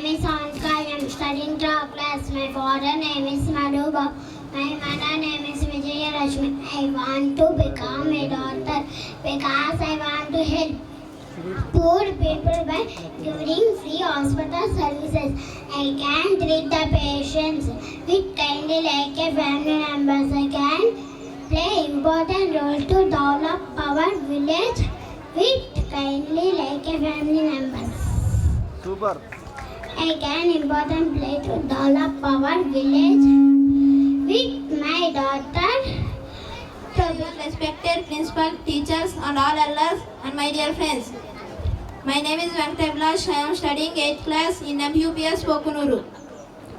is Anka. I am studying 12th class. My father name is Madhuba. My mother name is Vijaya Rashmi. I want to become a doctor because I want to help poor people by giving free hospital services. I can treat the patients with kindly like a family members. I can play important role to develop our village with kindly like a family members. Super. I can important play to develop our village with my daughter. Respected principal, teachers and all elders and my dear friends. My name is Venkatablash. I am studying 8th class in MUPS Pokunuru.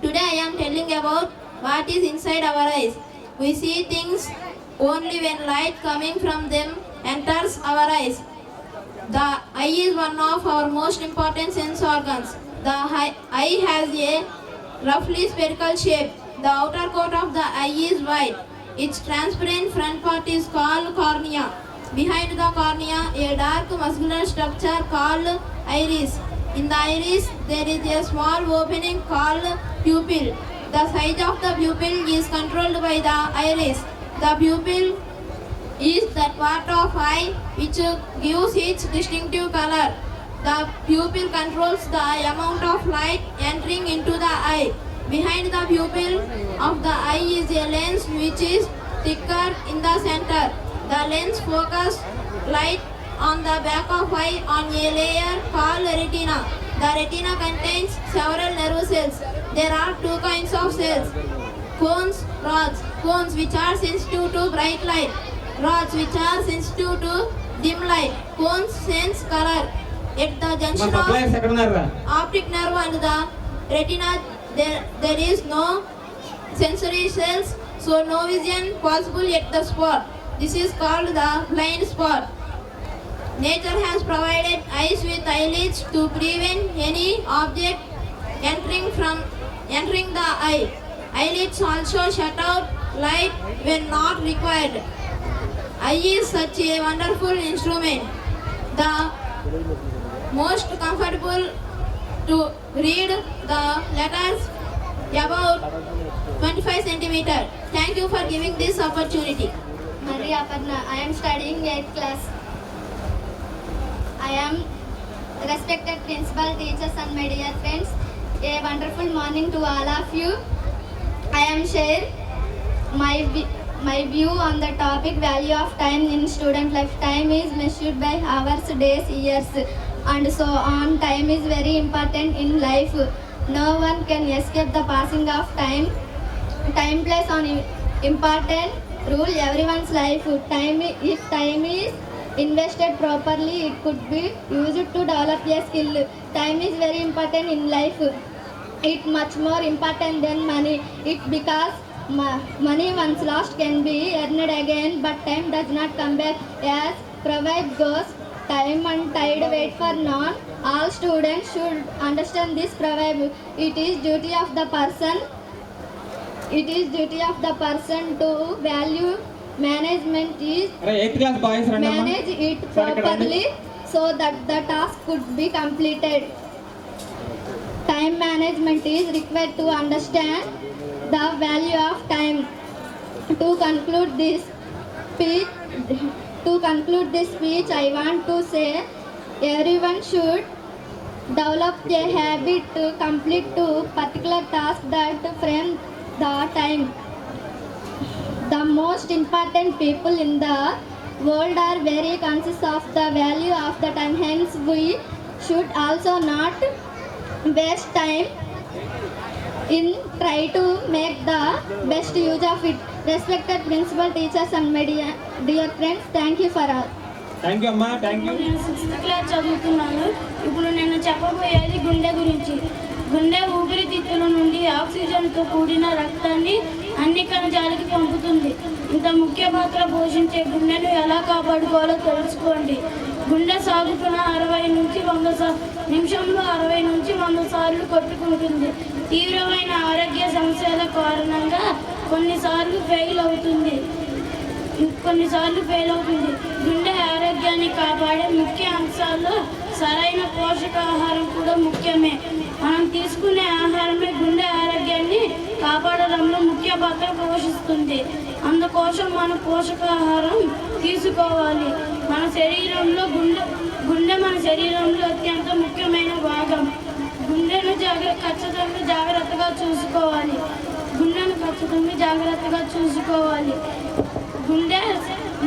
Today I am telling about what is inside our eyes. We see things only when light coming from them enters our eyes. The eye is one of our most important sense organs. The eye has a roughly spherical shape. The outer coat of the eye is white. Its transparent front part is called cornea. Behind the cornea, a dark muscular structure called iris. In the iris, there is a small opening called pupil. The size of the pupil is controlled by the iris. The pupil is that part of eye which gives its distinctive color. The pupil controls the amount of light entering into the eye. Behind the pupil of the eye is a lens which is thicker in the center. The lens focuses light on the back of eye on a layer called retina. The retina contains several nerve cells. There are two kinds of cells: cones, rods. Cones which are sensitive to bright light, rods which are sensitive to dim light. Cones sense color. At the junction of optic nerve and the retina, there is no sensory cells, so no vision possible at the spot. This is called the blind spot. Nature has provided eyes with eyelids to prevent any object entering the eye. Eyelids also shut out light when not required. Eye is such a wonderful instrument. The most comfortable to read the letters about 25 centimeter. Thank you for giving this opportunity. Maria Aparna. I am studying 8th class. I am respected principal, teachers and my dear friends. A wonderful morning to all of you. I am share my view on the topic value of time in student life. Time is measured by hours, days, years and so on. Time is very important in life. No one can escape the passing of time. Time plays an important role everyone's life. If time is invested properly, it could be used to develop a skill. Time is very important in life. It much more important than money. It because money once lost can be earned again, but time does not come back. As proverb goes, time and tide wait for none. All students should understand this proverb. It is duty of the person to value management is manage it properly so that the task could be completed. Time management is required to understand the value of time. To conclude this speech, I want to say everyone should develop a habit to complete two particular tasks that frame the time. The most important people in the world are very conscious of the value of the time. Hence, we should also not waste time in try to make the best use of it. Respected principal, teachers and my dear friends, thank you for all. Thank you అమ్మా, thank you. నేను 6th class చదువుతున్నాను. ఇప్పుడు నేను చెప్పబోయేది గుండె గురించి. గుండె ఊపిరితిత్తుల నుండి ఆక్సిజన్తో కూడిన రక్తాన్ని అన్ని కణజాలకి పంపుతుంది. ఇంత ముఖ్య పాత్ర పోషించే గుండెను ఎలా కాపాడుకోవాలో తెలుసుకోండి. గుండె సాగుతున్న 60 నుంచి 100 నిమిషంలో 60 నుంచి 100 సార్లు కొట్టుకుంటుంది. తీవ్రమైన ఆరోగ్య సమస్యల కారణంగా కొన్నిసార్లు ఫెయిల్ అవుతుంది. గుండె ఆరోగ్యాన్ని కాపాడే ముఖ్య అంశాల్లో సరైన పోషకాహారం కూడా ముఖ్యమే. మనం తీసుకునే ఆహారమే గుండె ఆరోగ్యాన్ని కాపాడడంలో ముఖ్య పాత్ర పోషిస్తుంది. అందుకోసం మనం పోషకాహారం తీసుకోవాలి. మన శరీరంలో గుండె మన శరీరంలో అత్యంత ముఖ్యమైన భాగం. గుండెను ఖచ్చితంగా జాగ్రత్తగా చూసుకోవాలి. గుండె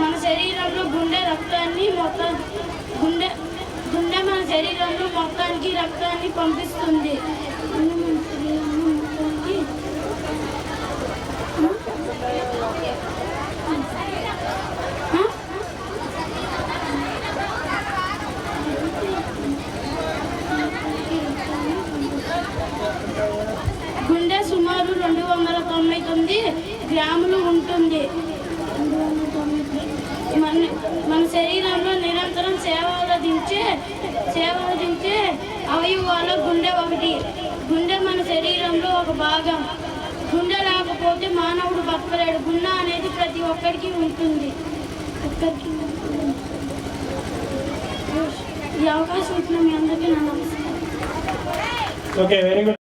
మన శరీరంలో మన శరీరంలో మొత్తానికి రక్తాన్ని పంపిస్తుంది. గుండె సుమారు 299 గ్రాములు ఉంటుంది. మన శరీరంలో నిరంతరం సేవలందించే అవయవాల్లో గుండె ఒకటి. గుండె మన శరీరంలో ఒక భాగం. గుండె లేకపోతే మానవుడు బతకలేడు. గుండె అనేది ప్రతి ఒక్కరికి ఉంటుంది. ఈ అవకాశం ఇచ్చిన మీ అందరికీ నా నమస్కారం. Okay, very good.